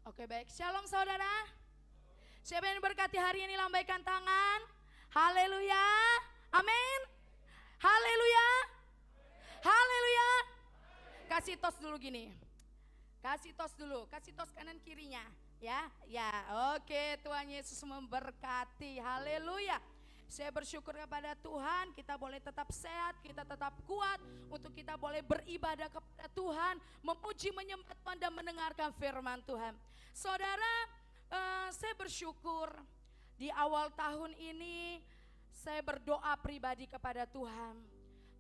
Oke baik, shalom saudara. Siapa yang berkati hari ini lambaikan tangan. Haleluya, amin. Haleluya, haleluya. Kasih tos dulu gini. Kasih tos dulu, kasih tos kanan kirinya. Ya, ya, oke, Tuhan Yesus memberkati. Haleluya. Saya bersyukur kepada Tuhan, kita boleh tetap sehat, kita tetap kuat, untuk kita boleh beribadah kepada Tuhan, memuji, menyembah Tuhan dan mendengarkan firman Tuhan. Saudara, saya bersyukur di awal tahun ini saya berdoa pribadi kepada Tuhan.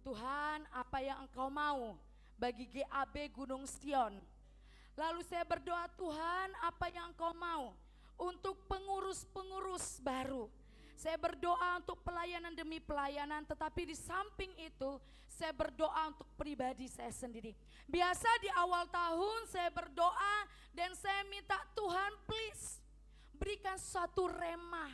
Tuhan, apa yang Engkau mau bagi GAB Gunung Sion? Lalu saya berdoa, Tuhan, apa yang Engkau mau untuk pengurus-pengurus baru? Saya berdoa untuk pelayanan demi pelayanan, tetapi di samping itu saya berdoa untuk pribadi saya sendiri. Biasa di awal tahun saya berdoa dan saya minta Tuhan please berikan suatu rema.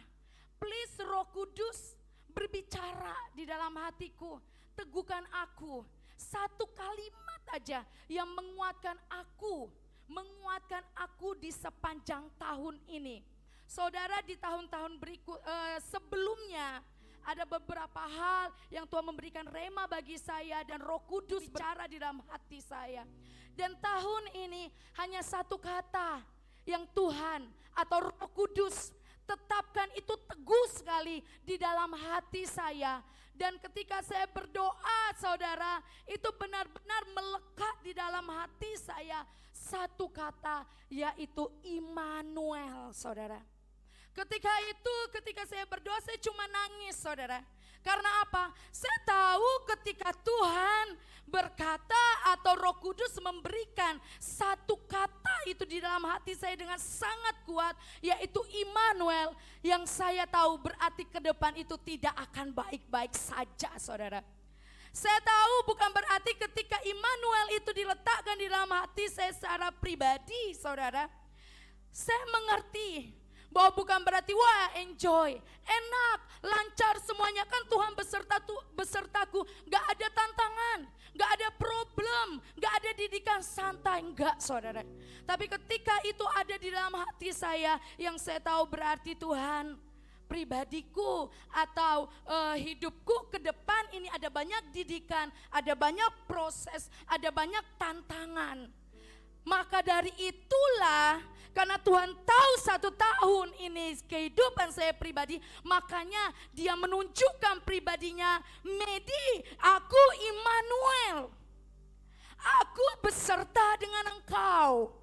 Please Roh Kudus berbicara di dalam hatiku, teguhkan aku. Satu kalimat aja yang menguatkan aku di sepanjang tahun ini. Saudara, di tahun-tahun berikut sebelumnya ada beberapa hal yang Tuhan memberikan rema bagi saya dan Roh Kudus bicara di dalam hati saya. Dan tahun ini hanya satu kata yang Tuhan atau Roh Kudus tetapkan itu teguh sekali di dalam hati saya. Dan ketika saya berdoa, saudara, itu benar-benar melekat di dalam hati saya. Satu kata, yaitu Immanuel, saudara. Ketika saya berdoa, saya cuma nangis, saudara. Karena apa? Saya tahu ketika Tuhan berkata atau Roh Kudus memberikan satu kata itu di dalam hati saya dengan sangat kuat, yaitu Immanuel, yang saya tahu berarti ke depan itu tidak akan baik-baik saja, saudara. Saya tahu bukan berarti ketika Immanuel itu diletakkan di dalam hati saya secara pribadi, saudara, saya mengerti bahwa bukan berarti wah enjoy, enak, lancar semuanya, kan Tuhan besertaku, gak ada tantangan, gak ada problem, gak ada didikan santai, enggak, saudara. Tapi ketika itu ada di dalam hati saya, yang saya tahu berarti Tuhan, pribadiku atau hidupku ke depan ini ada banyak didikan, ada banyak proses, ada banyak tantangan. Maka dari itulah, karena Tuhan tahu satu tahun ini kehidupan saya pribadi, makanya Dia menunjukkan pribadinya, Medi, aku Immanuel, aku beserta dengan engkau.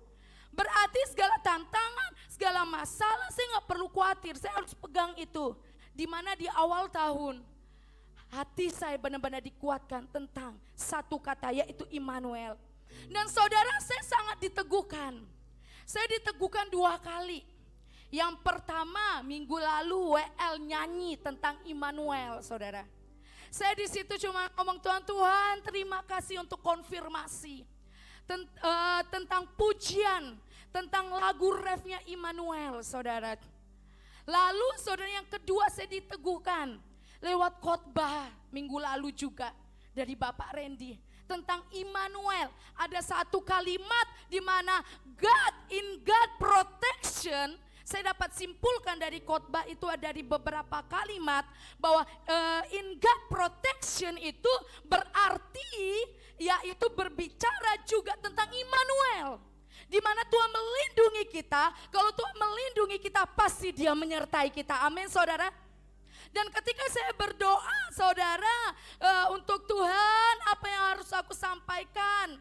Berarti segala tantangan, segala masalah saya gak perlu khawatir, saya harus pegang itu. Dimana di awal tahun, hati saya benar-benar dikuatkan tentang satu kata, yaitu Immanuel. Dan saudara, saya sangat diteguhkan. Saya diteguhkan 2 kali. Yang pertama, minggu lalu WL nyanyi tentang Immanuel, saudara. Saya di situ cuma ngomong, Tuhan terima kasih untuk konfirmasi tentang pujian, tentang lagu refnya Immanuel, saudara. Lalu saudara, yang kedua saya diteguhkan lewat khotbah minggu lalu juga dari Bapak Randy tentang Immanuel. Ada satu kalimat di mana God protection. Saya dapat simpulkan dari khotbah itu ada di beberapa kalimat bahwa in God protection itu berarti yaitu berbicara juga tentang Immanuel. Di mana Tuhan melindungi kita. Kalau Tuhan melindungi kita, pasti Dia menyertai kita. Amin, saudara. Dan ketika saya berdoa, saudara, untuk Tuhan, apa yang harus aku sampaikan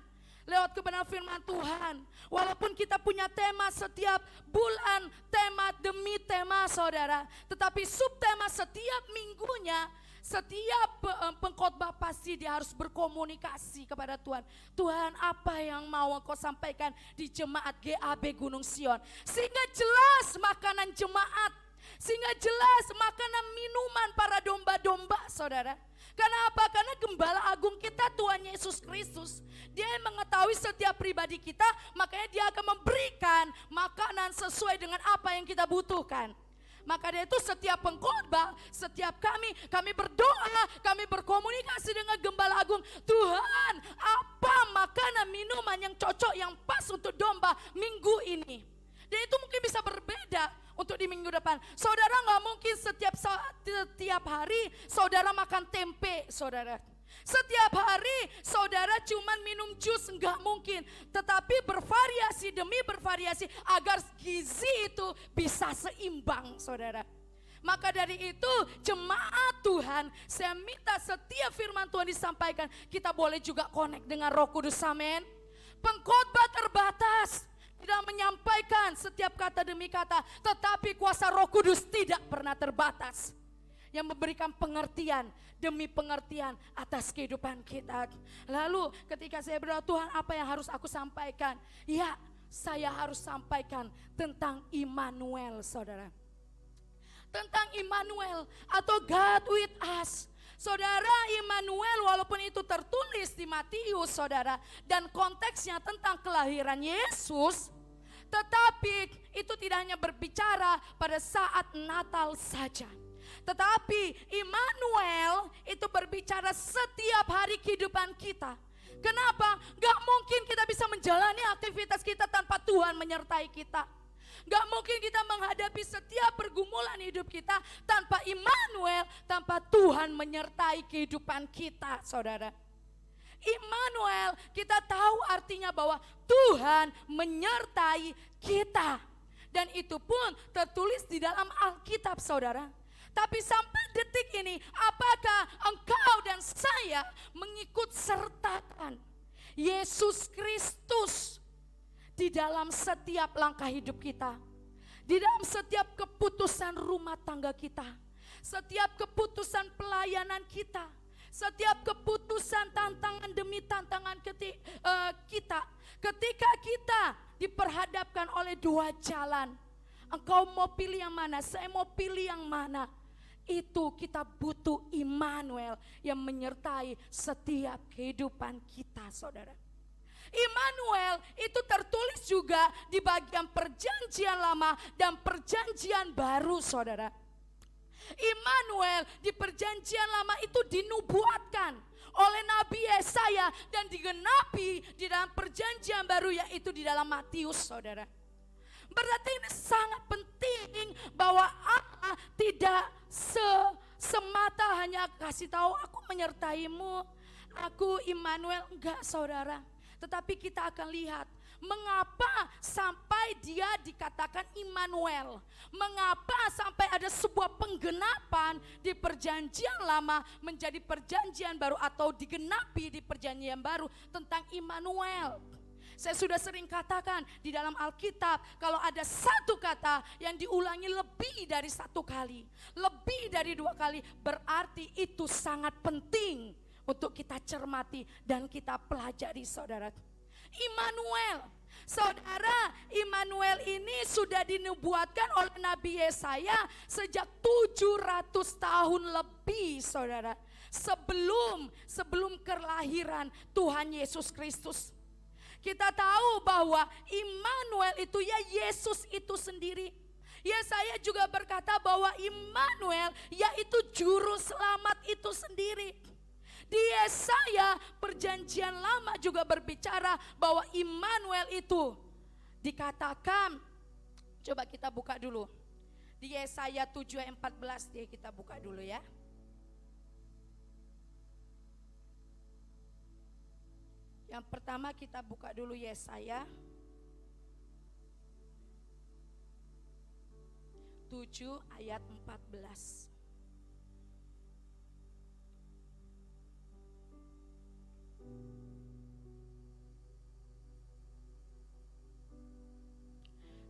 lewat kebenaran firman Tuhan. Walaupun kita punya tema setiap bulan, tema demi tema, saudara, tetapi subtema setiap minggunya, setiap pengkhotbah pasti dia harus berkomunikasi kepada Tuhan. Tuhan, apa yang mau Engkau sampaikan di jemaat GAB Gunung Sion, sehingga jelas makanan jemaat, sehingga jelas makanan minuman para domba-domba, saudara. Karena apa? Karena Gembala Agung kita Tuhan Yesus Kristus, Dia yang mengetahui setiap pribadi kita, makanya Dia akan memberikan makanan sesuai dengan apa yang kita butuhkan. Maka dari itu setiap pengkhotbah, setiap kami berdoa, kami berkomunikasi dengan Gembala Agung. Tuhan, apa makanan minuman yang cocok, yang pas untuk domba minggu ini. Dan itu mungkin bisa berbeda untuk di minggu depan. Saudara gak mungkin setiap hari saudara makan tempe, saudara. Setiap hari saudara cuman minum jus, enggak mungkin. Tetapi bervariasi demi bervariasi agar gizi itu bisa seimbang, saudara. Maka dari itu jemaat Tuhan, saya minta setiap firman Tuhan disampaikan, kita boleh juga connect dengan Roh Kudus, amin. Pengkhotbah terbatas, tidak menyampaikan setiap kata demi kata, tetapi kuasa Roh Kudus tidak pernah terbatas, yang memberikan pengertian demi pengertian atas kehidupan kita. Lalu ketika saya berdoa, Tuhan apa yang harus aku sampaikan? Ya, saya harus sampaikan tentang Immanuel, saudara. Tentang Immanuel atau God with us. Saudara, Immanuel walaupun itu tertulis di Matius, saudara, dan konteksnya tentang kelahiran Yesus, tetapi itu tidak hanya berbicara pada saat Natal saja. Tetapi Immanuel itu berbicara setiap hari kehidupan kita. Kenapa? Gak mungkin kita bisa menjalani aktivitas kita tanpa Tuhan menyertai kita. Gak mungkin kita menghadapi setiap pergumulan hidup kita tanpa Immanuel, tanpa Tuhan menyertai kehidupan kita, saudara. Immanuel, kita tahu artinya bahwa Tuhan menyertai kita. Dan itu pun tertulis di dalam Alkitab, saudara. Tapi sampai detik ini, apakah engkau dan saya mengikut sertakan Yesus Kristus di dalam setiap langkah hidup kita, di dalam setiap keputusan rumah tangga kita, setiap keputusan pelayanan kita, setiap keputusan tantangan demi tantangan kita. Ketika kita diperhadapkan oleh dua jalan, engkau mau pilih yang mana, saya mau pilih yang mana. Itu kita butuh Immanuel yang menyertai setiap kehidupan kita, saudara. Immanuel itu tertulis juga di bagian perjanjian lama dan perjanjian baru, saudara. Immanuel di perjanjian lama itu dinubuatkan oleh Nabi Yesaya dan digenapi di dalam perjanjian baru, yaitu di dalam Matius, saudara. Berarti ini sangat penting bahwa Allah tidak semata hanya kasih tahu aku menyertaimu, aku Immanuel, enggak, saudara. Tetapi kita akan lihat mengapa sampai dia dikatakan Immanuel. Mengapa sampai ada sebuah penggenapan di perjanjian lama menjadi perjanjian baru atau digenapi di perjanjian baru tentang Immanuel. Saya sudah sering katakan di dalam Alkitab, kalau ada satu kata yang diulangi lebih dari satu kali, lebih dari dua kali, berarti itu sangat penting untuk kita cermati dan kita pelajari, saudara. Immanuel, saudara, Immanuel ini sudah dinubuatkan oleh Nabi Yesaya sejak 700 tahun lebih, saudara. Sebelum kelahiran Tuhan Yesus Kristus. Kita tahu bahwa Immanuel itu ya Yesus itu sendiri. Yesaya juga berkata bahwa Immanuel yaitu juru selamat itu sendiri. Di Yesaya perjanjian lama juga berbicara bahwa Immanuel itu dikatakan, coba kita buka dulu. Di Yesaya 7 ayat 14 dia kita buka dulu ya. Yang pertama kita buka dulu Yesaya 7 ayat 14.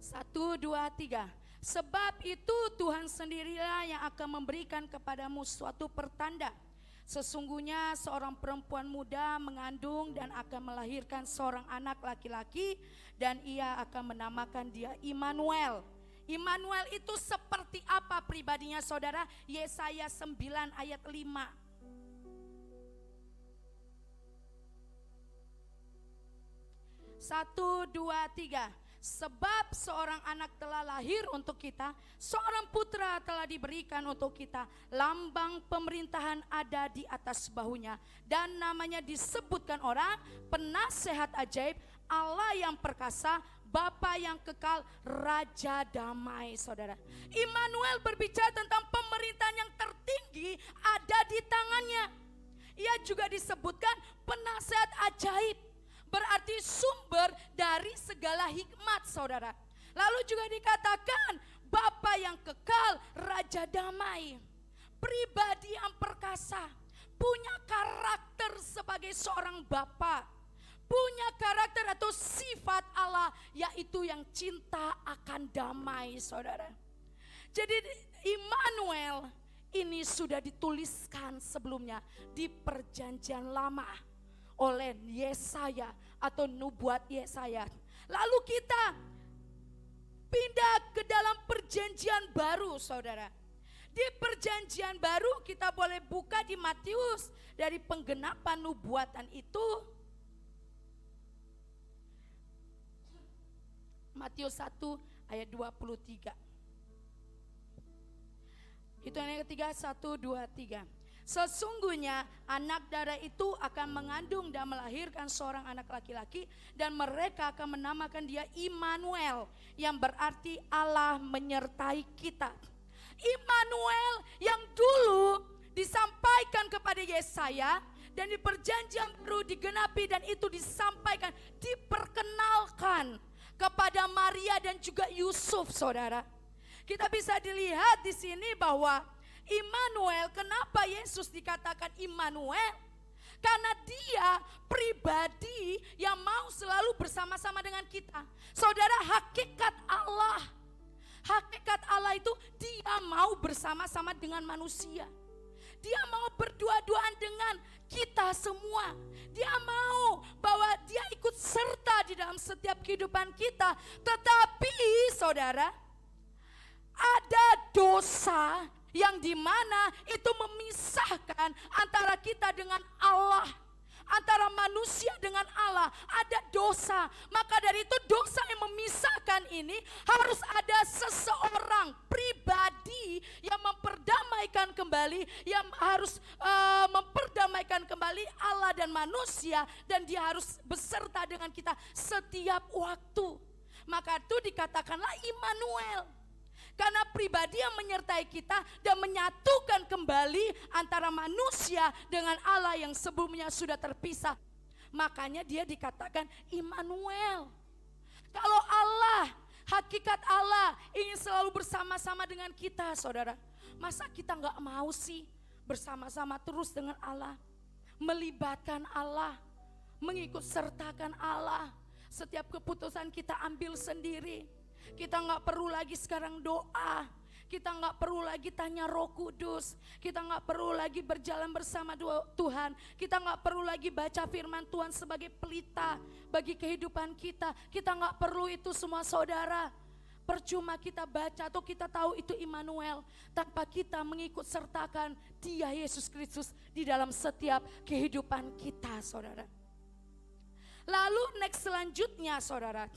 Satu, dua, tiga. Sebab itu Tuhan sendirilah yang akan memberikan kepadamu suatu pertanda. Sesungguhnya seorang perempuan muda mengandung dan akan melahirkan seorang anak laki-laki, dan ia akan menamakan dia Immanuel. Immanuel itu seperti apa pribadinya, saudara? Yesaya 9 ayat 5. Satu, dua, tiga. Sebab seorang anak telah lahir untuk kita, seorang putra telah diberikan untuk kita. Lambang pemerintahan ada di atas bahunya, dan namanya disebutkan orang Penasehat Ajaib, Allah yang perkasa, Bapa yang kekal, Raja Damai. Saudara, Immanuel berbicara tentang pemerintahan yang tertinggi ada di tangannya. Ia juga disebutkan Penasehat Ajaib, berarti sumber dari segala hikmat, saudara. Lalu juga dikatakan Bapa yang kekal, Raja Damai, pribadi yang perkasa, punya karakter sebagai seorang bapa, punya karakter atau sifat Allah, yaitu yang cinta akan damai, saudara. Jadi Immanuel ini sudah dituliskan sebelumnya di Perjanjian Lama oleh Yesaya atau nubuat Yesaya. Lalu kita pindah ke dalam Perjanjian Baru, saudara. Di Perjanjian Baru kita boleh buka di Matius, dari penggenapan nubuatan itu. Matius 1 ayat 23. Itu yang ketiga, 1, 2, 3. Sesungguhnya anak darah itu akan mengandung dan melahirkan seorang anak laki-laki, dan mereka akan menamakan dia Immanuel, yang berarti Allah menyertai kita. Immanuel yang dulu disampaikan kepada Yesaya dan di Perjanjian Baru digenapi, dan itu disampaikan, diperkenalkan kepada Maria dan juga Yusuf, saudara. Kita bisa dilihat di sini bahwa Immanuel, kenapa Yesus dikatakan Immanuel? Karena dia pribadi yang mau selalu bersama-sama dengan kita. Saudara, hakikat Allah itu dia mau bersama-sama dengan manusia. Dia mau berdua-duaan dengan kita semua. Dia mau bahwa dia ikut serta di dalam setiap kehidupan kita. Tetapi saudara, ada dosa yang dimana itu memisahkan antara kita dengan Allah, antara manusia dengan Allah. Ada dosa, maka dari itu dosa yang memisahkan ini harus ada seseorang pribadi yang memperdamaikan kembali, yang harus memperdamaikan kembali Allah dan manusia, dan dia harus beserta dengan kita setiap waktu. Maka itu dikatakanlah Immanuel. Karena pribadi yang menyertai kita dan menyatukan kembali antara manusia dengan Allah yang sebelumnya sudah terpisah. Makanya dia dikatakan Immanuel. Kalau Allah, hakikat Allah ingin selalu bersama-sama dengan kita, saudara. Masa kita gak mau sih bersama-sama terus dengan Allah, melibatkan Allah, mengikut sertakan Allah. Setiap keputusan kita ambil sendiri. Kita gak perlu lagi sekarang doa. Kita gak perlu lagi tanya Roh Kudus. Kita gak perlu lagi berjalan bersama Tuhan. Kita gak perlu lagi baca firman Tuhan sebagai pelita bagi kehidupan kita. Kita gak perlu itu semua, saudara. Percuma kita baca atau kita tahu itu Immanuel tanpa kita mengikut sertakan Dia Yesus Kristus di dalam setiap kehidupan kita, saudara. Lalu next selanjutnya, saudara,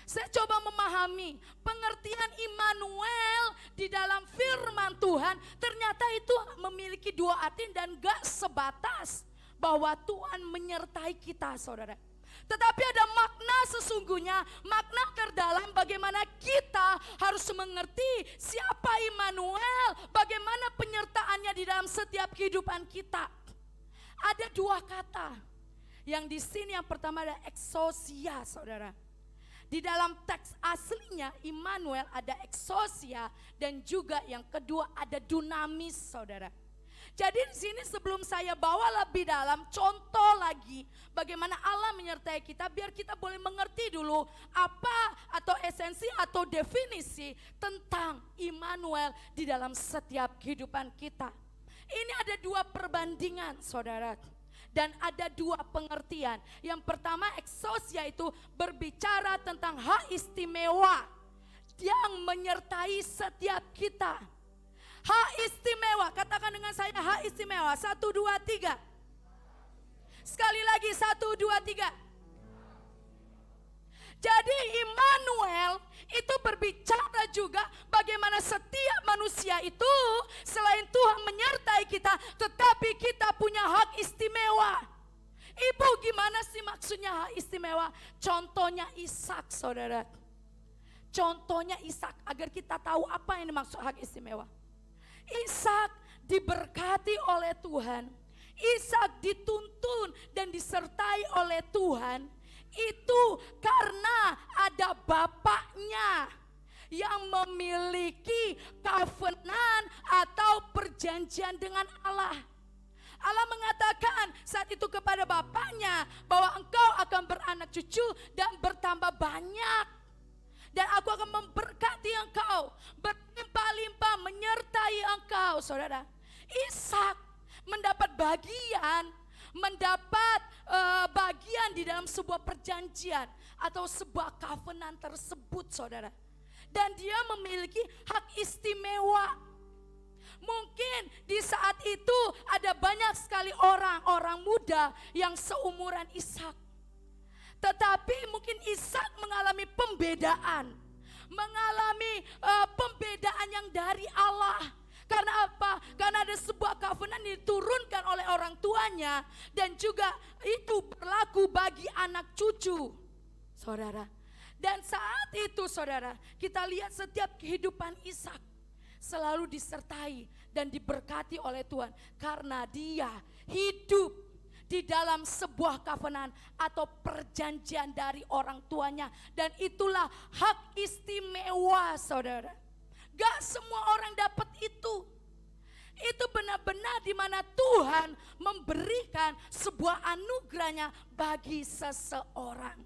saya coba memahami pengertian Immanuel di dalam firman Tuhan. Ternyata itu memiliki dua arti dan gak sebatas bahwa Tuhan menyertai kita, saudara. Tetapi ada makna sesungguhnya, makna terdalam bagaimana kita harus mengerti siapa Immanuel, bagaimana penyertaannya di dalam setiap kehidupan kita. Ada dua kata yang di sini, yang pertama ada exousia, saudara. Di dalam teks aslinya Immanuel ada exousia, dan juga yang kedua ada dunamis, saudara. Jadi di sini sebelum saya bawa lebih dalam contoh lagi bagaimana Allah menyertai kita, biar kita boleh mengerti dulu apa atau esensi atau definisi tentang Immanuel di dalam setiap kehidupan kita. Ini ada dua perbandingan, saudara. Dan ada dua pengertian. Yang pertama, exousia itu berbicara tentang hak istimewa yang menyertai setiap kita. Hak istimewa, katakan dengan saya, hak istimewa. 1, 2, 3. Sekali lagi, 1, 2, 3. Jadi Immanuel itu berbicara juga bagaimana setiap manusia itu selain Tuhan menyertai kita, tetapi kita punya hak istimewa. Ibu, gimana sih maksudnya hak istimewa? Contohnya Ishak, saudara. Contohnya Ishak, agar kita tahu apa yang dimaksud hak istimewa. Ishak diberkati oleh Tuhan. Ishak dituntun dan disertai oleh Tuhan. Itu karena ada bapaknya yang memiliki covenant atau perjanjian dengan Allah. Allah mengatakan saat itu kepada bapaknya bahwa engkau akan beranak cucu dan bertambah banyak. Dan aku akan memberkati engkau, berlimpah-limpah menyertai engkau, saudara. Ishak mendapat bagian di dalam sebuah perjanjian atau sebuah covenant tersebut, saudara. Dan dia memiliki hak istimewa. Mungkin di saat itu ada banyak sekali orang-orang muda yang seumuran Ishak. Tetapi mungkin Ishak mengalami pembedaan. Mengalami pembedaan yang dari Allah. Karena apa? Karena ada sebuah covenant diturunkan oleh orang tuanya. Dan juga itu berlaku bagi anak cucu, saudara. Dan saat itu, saudara, kita lihat setiap kehidupan Ishak selalu disertai dan diberkati oleh Tuhan. Karena dia hidup di dalam sebuah covenant atau perjanjian dari orang tuanya. Dan itulah hak istimewa, saudara. Gak semua orang dapat itu. Itu benar-benar di mana Tuhan memberikan sebuah anugerahnya bagi seseorang.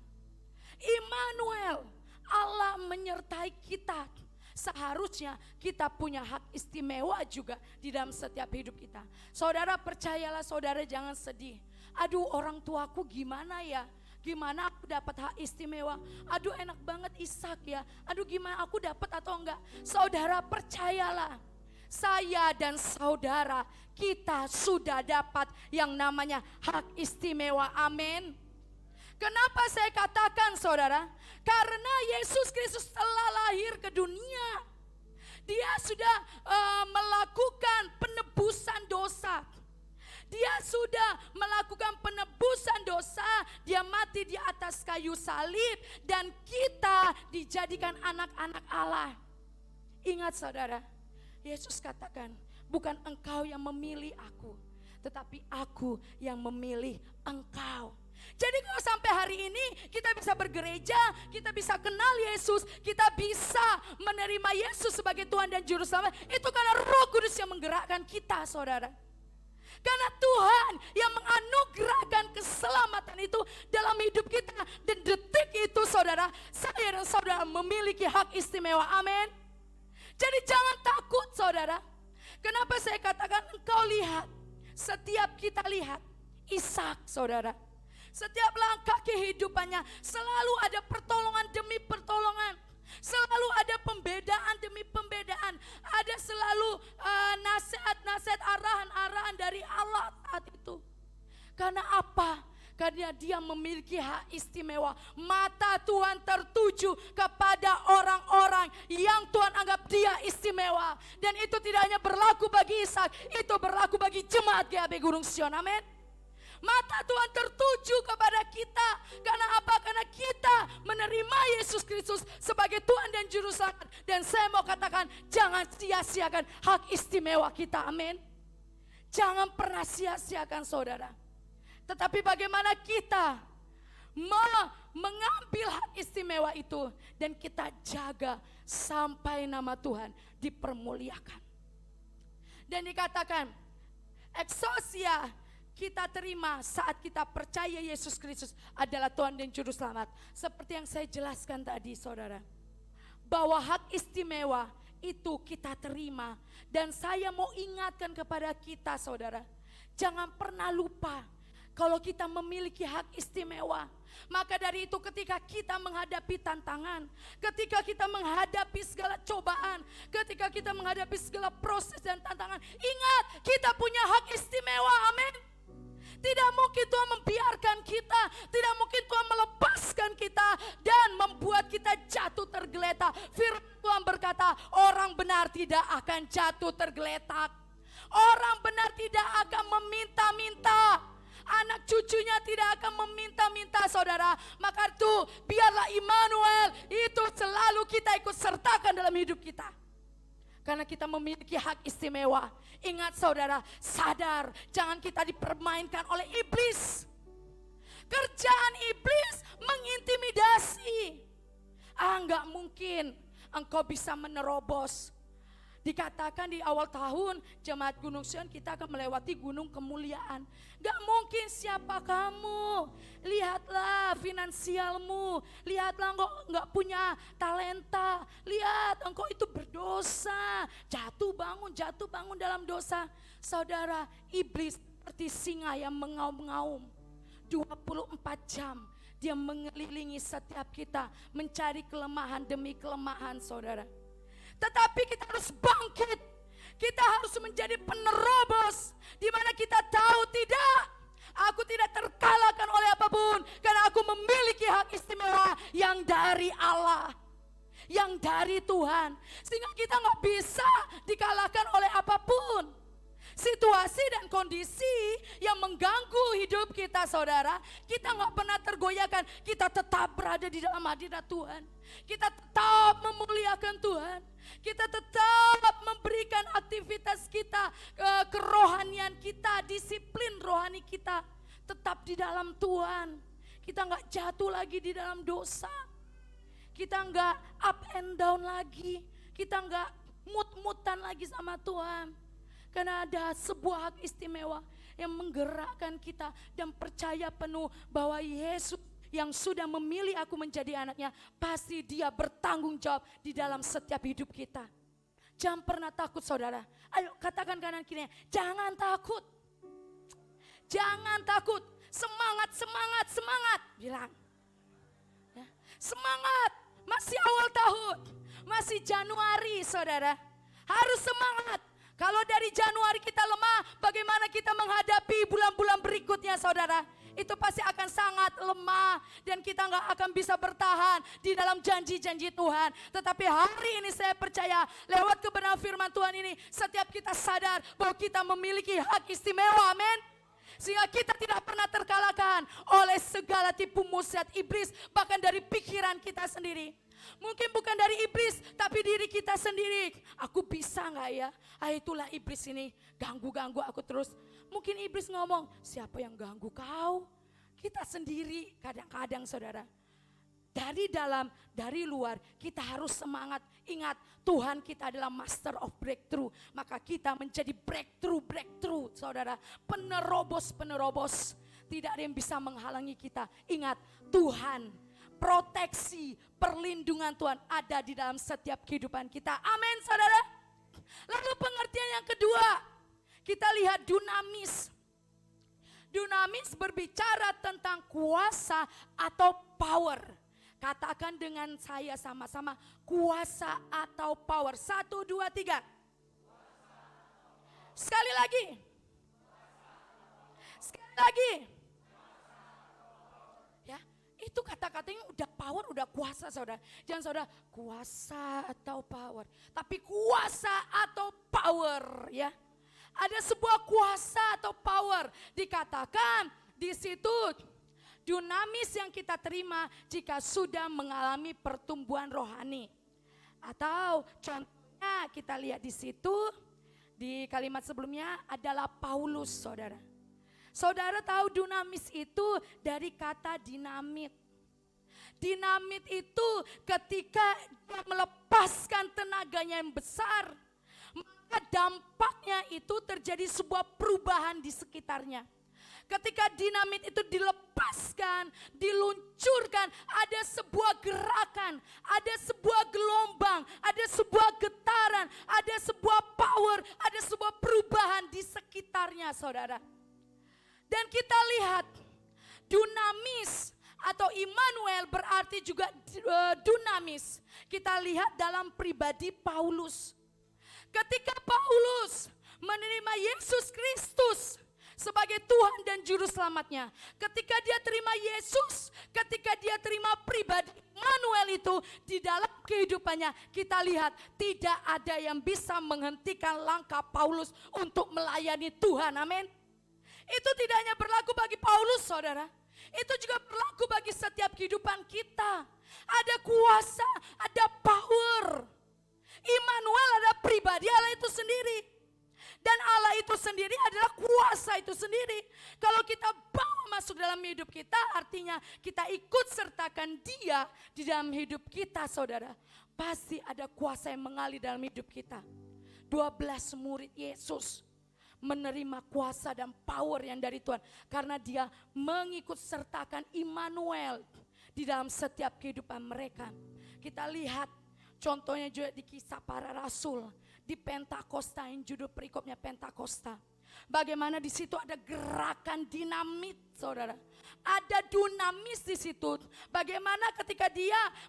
Immanuel, Allah menyertai kita. Seharusnya kita punya hak istimewa juga di dalam setiap hidup kita. Saudara, percayalah, saudara, jangan sedih. Aduh, orang tuaku gimana ya? Gimana aku dapat hak istimewa? Aduh, enak banget Ishak ya. Aduh, gimana aku dapat atau enggak? Saudara, percayalah. Saya dan saudara, kita sudah dapat yang namanya hak istimewa. Amin. Kenapa saya katakan, saudara? Karena Yesus Kristus telah lahir ke dunia. Dia sudah melakukan penebusan dosa. Dia sudah melakukan penebusan dosa. Dia mati di atas kayu salib. Dan kita dijadikan anak-anak Allah. Ingat, saudara, Yesus katakan, bukan engkau yang memilih aku, tetapi aku yang memilih engkau. Jadi kalau sampai hari ini kita bisa bergereja, kita bisa kenal Yesus, kita bisa menerima Yesus sebagai Tuhan dan Juru Selamat, itu karena Roh Kudus yang menggerakkan kita, saudara. Karena Tuhan yang menganugerahkan keselamatan itu dalam hidup kita. Dan detik itu, saudara, saya dan saudara memiliki hak istimewa. Amin. Jadi jangan takut, saudara. Kenapa saya katakan engkau lihat? Setiap kita lihat Ishak, saudara. Setiap langkah kehidupannya selalu ada pertolongan demi pertolongan. Selalu ada pembedaan demi pembedaan. Ada selalu nasihat-nasihat, arahan-arahan dari Allah saat itu. Karena apa? Karena dia memiliki hak istimewa. Mata Tuhan tertuju kepada orang-orang yang Tuhan anggap dia istimewa. Dan itu tidak hanya berlaku bagi Ishak, itu berlaku bagi jemaat GAB Gunung Sion. Amin. Mata Tuhan tertuju kepada kita. Karena apa? Karena kita menerima Yesus Kristus sebagai Tuhan dan Juru Selamat. Dan saya mau katakan, jangan sia-siakan hak istimewa kita. Amin. Jangan pernah sia-siakan, saudara. Tetapi bagaimana kita mengambil hak istimewa itu dan kita jaga sampai nama Tuhan dipermuliakan. Dan dikatakan, eksosia kita terima saat kita percaya Yesus Kristus adalah Tuhan dan Juru Selamat. Seperti yang saya jelaskan tadi, saudara, bahwa hak istimewa itu kita terima. Dan saya mau ingatkan kepada kita, saudara, jangan pernah lupa kalau kita memiliki hak istimewa. Maka dari itu ketika kita menghadapi tantangan, ketika kita menghadapi segala cobaan, ketika kita menghadapi segala proses dan tantangan, ingat kita punya hak istimewa. Amin. Tidak mungkin Tuhan membiarkan kita, tidak mungkin Tuhan melepaskan kita dan membuat kita jatuh tergeletak. Firman Tuhan berkata, orang benar tidak akan jatuh tergeletak. Orang benar tidak akan meminta-minta. Anak cucunya tidak akan meminta-minta, saudara. Maka itu biarlah Immanuel itu selalu kita ikut sertakan dalam hidup kita. Karena kita memiliki hak istimewa. Ingat saudara, sadar jangan kita dipermainkan oleh iblis. Kerjaan iblis mengintimidasi. Enggak mungkin engkau bisa menerobos. Dikatakan di awal tahun jemaat Gunung Sion kita akan melewati gunung kemuliaan. Gak mungkin siapa kamu. Lihatlah finansialmu. Lihatlah engkau gak punya talenta. Lihat engkau itu berdosa. Jatuh bangun dalam dosa. Saudara, iblis seperti singa yang mengaum-ngaum. 24 jam dia mengelilingi setiap kita. Mencari kelemahan demi kelemahan, saudara. Tetapi kita harus bangkit. Kita harus menjadi penerobos. Di mana kita tahu tidak. Aku tidak terkalahkan oleh apapun. Karena aku memiliki hak istimewa yang dari Allah. Yang dari Tuhan. Sehingga kita gak bisa dikalahkan oleh apapun. Situasi dan kondisi yang mengganggu hidup kita, saudara, kita gak pernah tergoyahkan. Kita tetap berada di dalam hadirat Tuhan. Kita tetap memuliakan Tuhan. Kita tetap memberikan aktivitas kita, kerohanian kita, disiplin rohani kita tetap di dalam Tuhan. Kita gak jatuh lagi di dalam dosa. Kita gak up and down lagi. Kita gak mut-mutan lagi sama Tuhan. Karena ada sebuah hak istimewa yang menggerakkan kita dan percaya penuh bahwa Yesus yang sudah memilih aku menjadi anaknya, pasti dia bertanggung jawab di dalam setiap hidup kita. Jangan pernah takut, saudara. Ayo katakan kanan kiri, jangan takut. Jangan takut, semangat, semangat, semangat. Bilang, ya, semangat, masih awal tahun, masih Januari, saudara. Harus semangat. Kalau dari Januari kita lemah, bagaimana kita menghadapi bulan-bulan berikutnya, saudara? Itu pasti akan sangat lemah dan kita nggak akan bisa bertahan di dalam janji-janji Tuhan. Tetapi hari ini saya percaya lewat kebenaran firman Tuhan ini, setiap kita sadar bahwa kita memiliki hak istimewa, amin. Sehingga kita tidak pernah terkalahkan oleh segala tipu muslihat iblis, bahkan dari pikiran kita sendiri. Mungkin bukan dari iblis, tapi diri kita sendiri. Aku bisa gak ya? Itulah iblis ini, ganggu-ganggu aku terus. Mungkin iblis ngomong, siapa yang ganggu kau? Kita sendiri kadang-kadang, saudara. Dari dalam, dari luar, kita harus semangat. Ingat, Tuhan kita adalah master of breakthrough. Maka kita menjadi breakthrough, saudara. Penerobos. Tidak ada yang bisa menghalangi kita. Ingat, Tuhan, proteksi, perlindungan Tuhan ada di dalam setiap kehidupan kita. Amin, saudara. Lalu pengertian yang kedua, kita lihat dunamis. Dunamis berbicara tentang kuasa atau power. Katakan dengan saya sama-sama, kuasa atau power. 1, 2, 3. Sekali lagi. Sekali lagi. Ya, itu kata-katanya udah power, udah kuasa, saudara. Jangan saudara, kuasa atau power. Tapi kuasa atau power, ya. Ada sebuah kuasa atau power. Dikatakan di situ dunamis yang kita terima jika sudah mengalami pertumbuhan rohani. Atau contohnya kita lihat di situ, di kalimat sebelumnya adalah Paulus, saudara. Saudara tahu dunamis itu dari kata dinamit. Dinamit itu ketika dia melepaskan tenaganya yang besar, maka dampaknya itu terjadi sebuah perubahan di sekitarnya. Ketika dinamit itu dilepaskan, diluncurkan, ada sebuah gerakan, ada sebuah gelombang, ada sebuah getaran, ada sebuah power, ada sebuah perubahan di sekitarnya, saudara. Dan kita lihat dunamis atau Immanuel berarti juga dunamis. Kita lihat dalam pribadi Paulus. Ketika Paulus menerima Yesus Kristus sebagai Tuhan dan Juru Selamatnya. Ketika dia terima Yesus, ketika dia terima pribadi Immanuel itu di dalam kehidupannya, kita lihat tidak ada yang bisa menghentikan langkah Paulus untuk melayani Tuhan. Amin. Itu tidak hanya berlaku bagi Paulus, saudara. Itu juga berlaku bagi setiap kehidupan kita. Ada kuasa, ada power. Immanuel adalah pribadi Allah itu sendiri. Dan Allah itu sendiri adalah kuasa itu sendiri. Kalau kita bawa masuk dalam hidup kita, artinya kita ikut sertakan dia di dalam hidup kita, saudara. Pasti ada kuasa yang mengalir dalam hidup kita. 12 murid Yesus menerima kuasa dan power yang dari Tuhan. Karena dia mengikut sertakan Immanuel di dalam setiap kehidupan mereka. Kita lihat contohnya juga di Kisah Para Rasul. Di Pentakosta, yang judul perikopnya Pentakosta. Bagaimana di situ ada gerakan dinamit, saudara. Ada dinamis di situ. Bagaimana ketika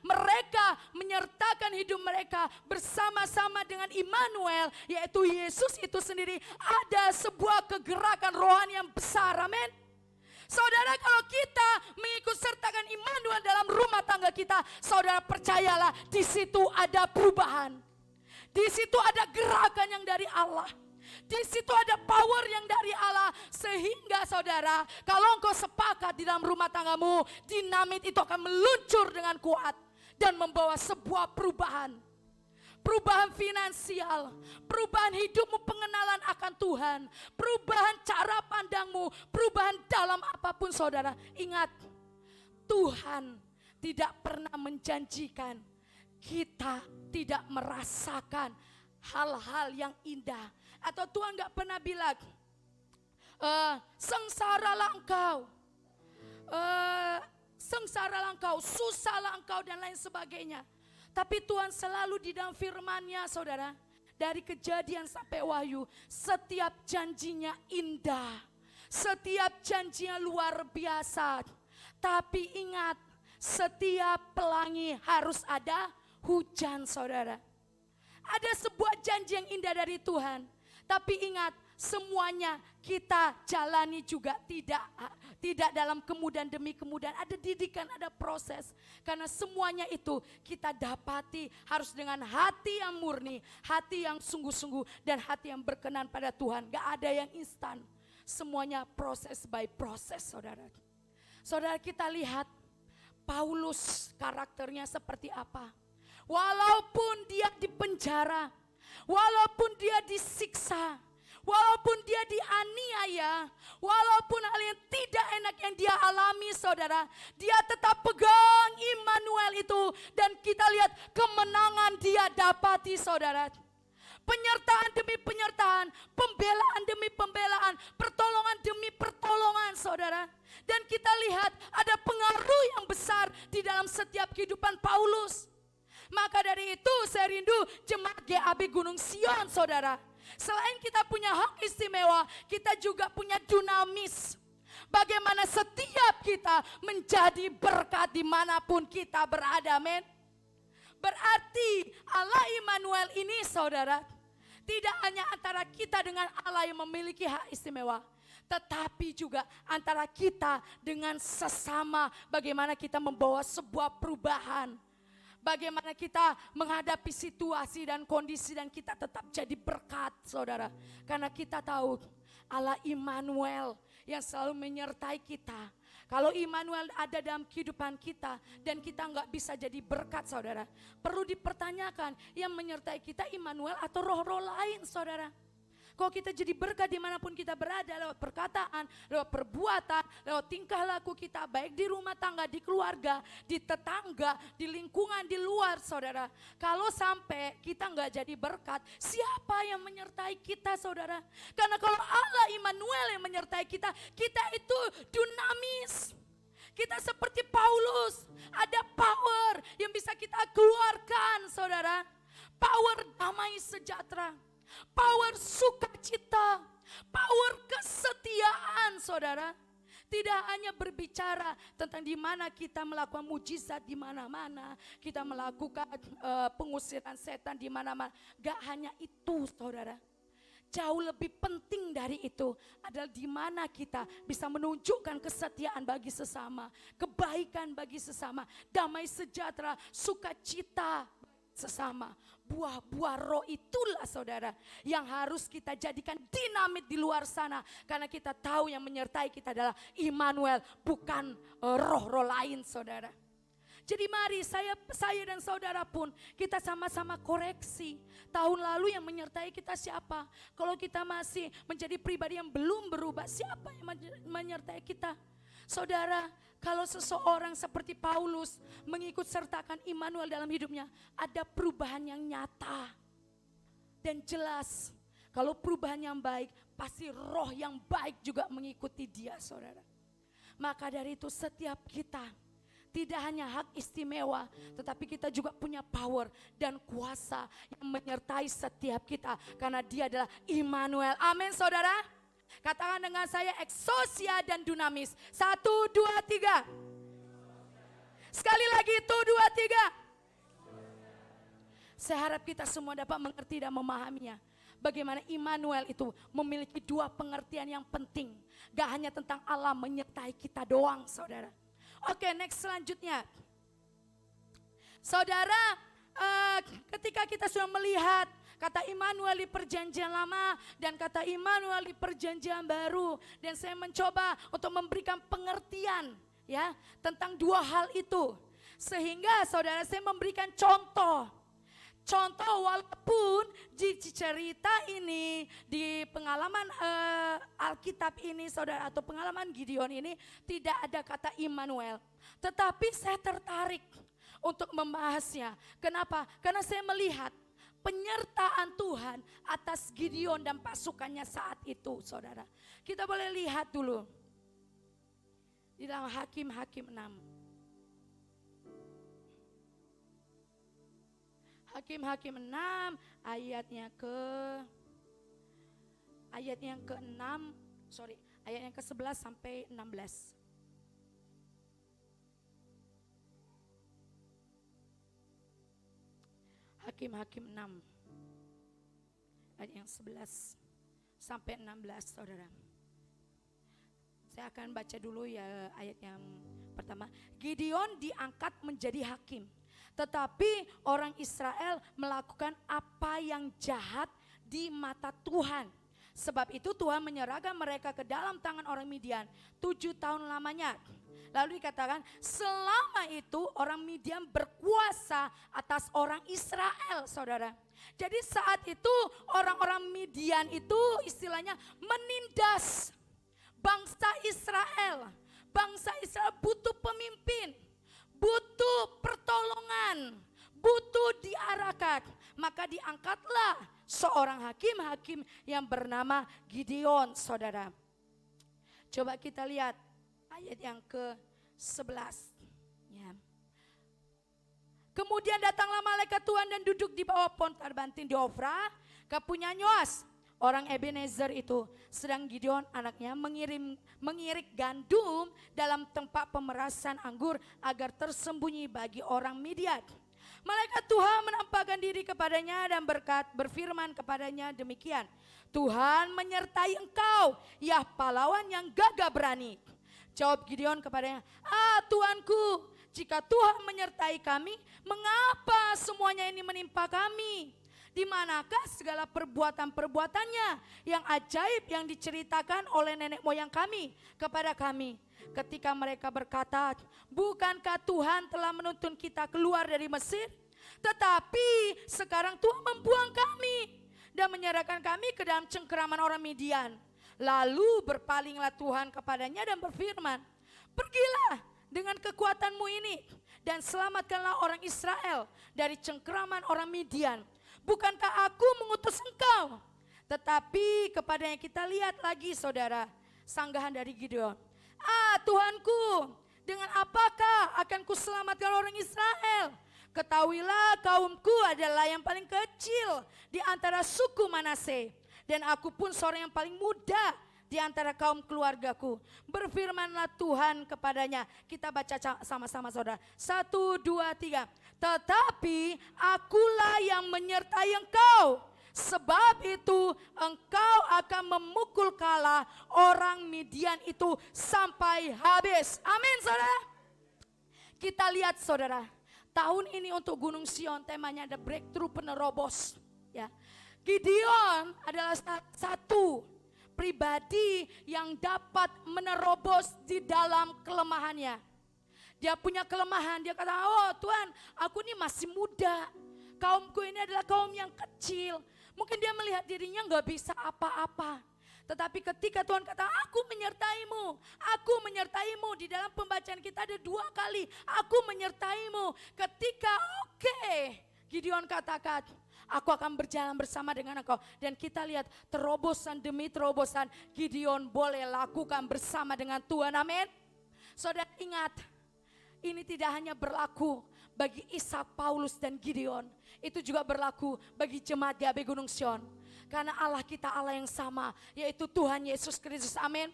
mereka menyertakan hidup mereka bersama-sama dengan Immanuel, yaitu Yesus itu sendiri, ada sebuah kegerakan rohani yang besar. Amin. Saudara, kalau kita mengikut sertakan Immanuel dalam rumah tangga kita, saudara percayalah di situ ada perubahan. Di situ ada gerakan yang dari Allah. Di situ ada power yang dari Allah. Sehingga saudara, kalau engkau sepakat di dalam rumah tanggamu, dinamit itu akan meluncur dengan kuat dan membawa sebuah perubahan. Perubahan finansial, perubahan hidupmu, pengenalan akan Tuhan, perubahan cara pandangmu, perubahan dalam apapun, saudara. Ingat, Tuhan tidak pernah menjanjikan kita tidak merasakan hal-hal yang indah. Atau Tuhan gak pernah bilang, sengsaralah engkau, susahlah engkau dan lain sebagainya. Tapi Tuhan selalu di dalam firman-Nya, saudara, dari Kejadian sampai Wahyu, setiap janjinya indah, setiap janjinya luar biasa. Tapi ingat, setiap pelangi harus ada hujan, saudara. Ada sebuah janji yang indah dari Tuhan. Tapi ingat, semuanya kita jalani juga tidak dalam kemudahan demi kemudahan. Ada didikan, ada proses. Karena semuanya itu kita dapati harus dengan hati yang murni, hati yang sungguh-sungguh, dan hati yang berkenan pada Tuhan. Gak ada yang instan. Semuanya proses by proses, saudara. Saudara, kita lihat Paulus karakternya seperti apa. Walaupun dia dipenjara, walaupun dia disiksa, walaupun dia dianiaya, walaupun hal yang tidak enak yang dia alami, saudara, dia tetap pegang Immanuel itu. Dan kita lihat kemenangan dia dapati, saudara. Penyertaan demi penyertaan, pembelaan demi pembelaan, pertolongan demi pertolongan, saudara. Dan kita lihat ada pengaruh yang besar di dalam setiap kehidupan Paulus. Maka dari itu saya rindu jemaat GAB Gunung Sion, saudara. Selain kita punya hak istimewa, kita juga punya dunamis. Bagaimana setiap kita menjadi berkat dimanapun kita berada, amin. Berarti Allah Immanuel ini, saudara, tidak hanya antara kita dengan Allah yang memiliki hak istimewa, tetapi juga antara kita dengan sesama. Bagaimana kita membawa sebuah perubahan, bagaimana kita menghadapi situasi dan kondisi dan kita tetap jadi berkat, saudara. Karena kita tahu Allah Immanuel yang selalu menyertai kita. Kalau Immanuel ada dalam kehidupan kita dan kita nggak bisa jadi berkat, saudara, perlu dipertanyakan yang menyertai kita Immanuel atau roh-roh lain, saudara. Kalau kita jadi berkat dimanapun kita berada, lewat perkataan, lewat perbuatan, lewat tingkah laku kita, baik di rumah tangga, di keluarga, di tetangga, di lingkungan, di luar, saudara. Kalau sampai kita nggak jadi berkat, siapa yang menyertai kita, saudara? Karena kalau Allah Immanuel yang menyertai kita, kita itu dunamis. Kita seperti Paulus, ada power yang bisa kita keluarkan, saudara. Power damai sejahtera, power sukacita, power kesetiaan, saudara. Tidak hanya berbicara tentang di mana kita melakukan mujizat di mana-mana, kita melakukan pengusiran setan di mana-mana. Gak hanya itu, saudara. jauh lebih penting dari itu adalah di mana kita bisa menunjukkan kesetiaan bagi sesama, kebaikan bagi sesama, damai sejahtera, sukacita sesama. Buah-buah roh itulah saudara yang harus kita jadikan dinamit di luar sana. Karena kita tahu yang menyertai kita adalah Immanuel, bukan roh-roh lain saudara. Jadi mari saya dan saudara pun kita sama-sama koreksi. Tahun lalu yang menyertai kita siapa? Kalau kita masih menjadi pribadi yang belum berubah, siapa yang menyertai kita? Saudara, kalau seseorang seperti Paulus mengikut sertakan Immanuel dalam hidupnya, ada perubahan yang nyata dan jelas. Kalau perubahan yang baik, pasti roh yang baik juga mengikuti dia saudara. Maka dari itu setiap kita tidak hanya hak istimewa, tetapi kita juga punya power dan kuasa yang menyertai setiap kita. Karena dia adalah Immanuel. Amin saudara. Katakan dengan saya eksosia dan dunamis. 1, 2, 3. Sekali lagi 1, 2, 3. Saya harap kita semua dapat mengerti dan memahaminya. Bagaimana Immanuel itu memiliki dua pengertian yang penting. Gak hanya tentang Allah menyertai kita doang saudara. Oke, next selanjutnya. Saudara, ketika kita sudah melihat kata Immanuel di perjanjian lama dan kata Immanuel di perjanjian baru. Dan saya mencoba untuk memberikan pengertian ya tentang dua hal itu. Sehingga saudara saya memberikan contoh. Contoh walaupun di cerita ini, di pengalaman Alkitab ini saudara atau pengalaman Gideon ini tidak ada kata Immanuel. Tetapi saya tertarik untuk membahasnya. Kenapa? Karena saya melihat penyertaan Tuhan atas Gideon dan pasukannya saat itu saudara. Kita boleh lihat dulu di dalam Hakim-Hakim 6. Hakim-Hakim 6 ayatnya yang ke-11 sampai 16. Hakim-Hakim 6 ayat yang 11 sampai 16 saudara. Saya akan baca dulu ya ayat yang pertama. Gideon diangkat menjadi hakim. Tetapi orang Israel melakukan apa yang jahat di mata Tuhan. Sebab itu Tuhan menyerahkan mereka ke dalam tangan orang Midian 7 tahun lamanya. Lalu dikatakan selama itu orang Midian berkuasa atas orang Israel saudara. Jadi saat itu orang-orang Midian itu istilahnya menindas bangsa Israel. Bangsa Israel butuh pemimpin. Butuh pertolongan, butuh diarahkan. Maka diangkatlah seorang hakim yang bernama Gideon saudara. Coba kita lihat ayat yang ke-11 ya. Kemudian datanglah malaikat Tuhan dan duduk di bawah pohon terbantang di Ofra, kepunyaan Yoas orang Ebenezer itu. Sedang Gideon anaknya mengirik gandum dalam tempat pemerasan anggur agar tersembunyi bagi orang Midian. Malaikat Tuhan menampakkan diri kepadanya dan berfirman kepadanya demikian. Tuhan menyertai engkau, ya pahlawan yang gagah berani. Jawab Gideon kepadanya, Tuanku, jika Tuhan menyertai kami, mengapa semuanya ini menimpa kami? Di manakah segala perbuatan-perbuatannya yang ajaib yang diceritakan oleh nenek moyang kami kepada kami? Ketika mereka berkata, bukankah Tuhan telah menuntun kita keluar dari Mesir? Tetapi sekarang Tuhan membuang kami dan menyerahkan kami ke dalam cengkeraman orang Midian. Lalu berpalinglah Tuhan kepadanya dan berfirman, pergilah dengan kekuatanmu ini dan selamatkanlah orang Israel dari cengkeraman orang Midian. Bukankah aku mengutus engkau? Tetapi kepadanya kita lihat lagi saudara, sanggahan dari Gideon. Tuhanku, dengan apakah akan kuselamatkan orang Israel? Ketahuilah kaumku adalah yang paling kecil di antara suku Manase. Dan aku pun seorang yang paling muda di antara kaum keluargaku. Berfirmanlah Tuhan kepadanya. Kita baca sama-sama saudara. 1, 2, 3. Tetapi akulah yang menyertai engkau. Sebab itu engkau akan memukul kalah orang Midian itu sampai habis. Amin saudara. Kita lihat saudara, tahun ini untuk Gunung Sion temanya ada breakthrough penerobos. Ya, Gideon adalah satu pribadi yang dapat menerobos di dalam kelemahannya. Dia punya kelemahan, dia kata, oh Tuhan aku ini masih muda. Kaumku ini adalah kaum yang kecil. Mungkin dia melihat dirinya gak bisa apa-apa. Tetapi ketika Tuhan kata, aku menyertaimu. Aku menyertaimu. Di dalam pembacaan kita ada 2 kali. Aku menyertaimu. Ketika Gideon katakan, aku akan berjalan bersama dengan engkau. Dan kita lihat terobosan demi terobosan Gideon boleh lakukan bersama dengan Tuhan. Amin. Saudara ingat, ini tidak hanya berlaku bagi Ishak, Paulus dan Gideon. Itu juga berlaku bagi jemaat GAB Gunung Sion. Karena Allah kita Allah yang sama, yaitu Tuhan Yesus Kristus. Amin.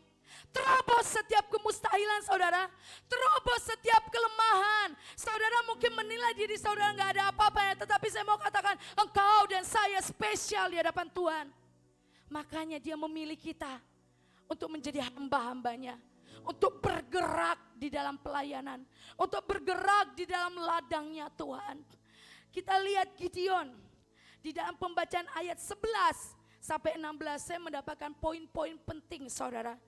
Terobos setiap kemustahilan saudara. Terobos setiap kelemahan. Saudara mungkin menilai diri saudara gak ada apa-apanya. Tetapi saya mau katakan, engkau dan saya spesial di hadapan Tuhan. Makanya dia memilih kita untuk menjadi hamba-hambanya. Untuk bergerak di dalam pelayanan. Untuk bergerak di dalam ladangnya Tuhan. Kita lihat Gideon. Di dalam pembacaan ayat 11 sampai 16 saya mendapatkan poin-poin penting saudara.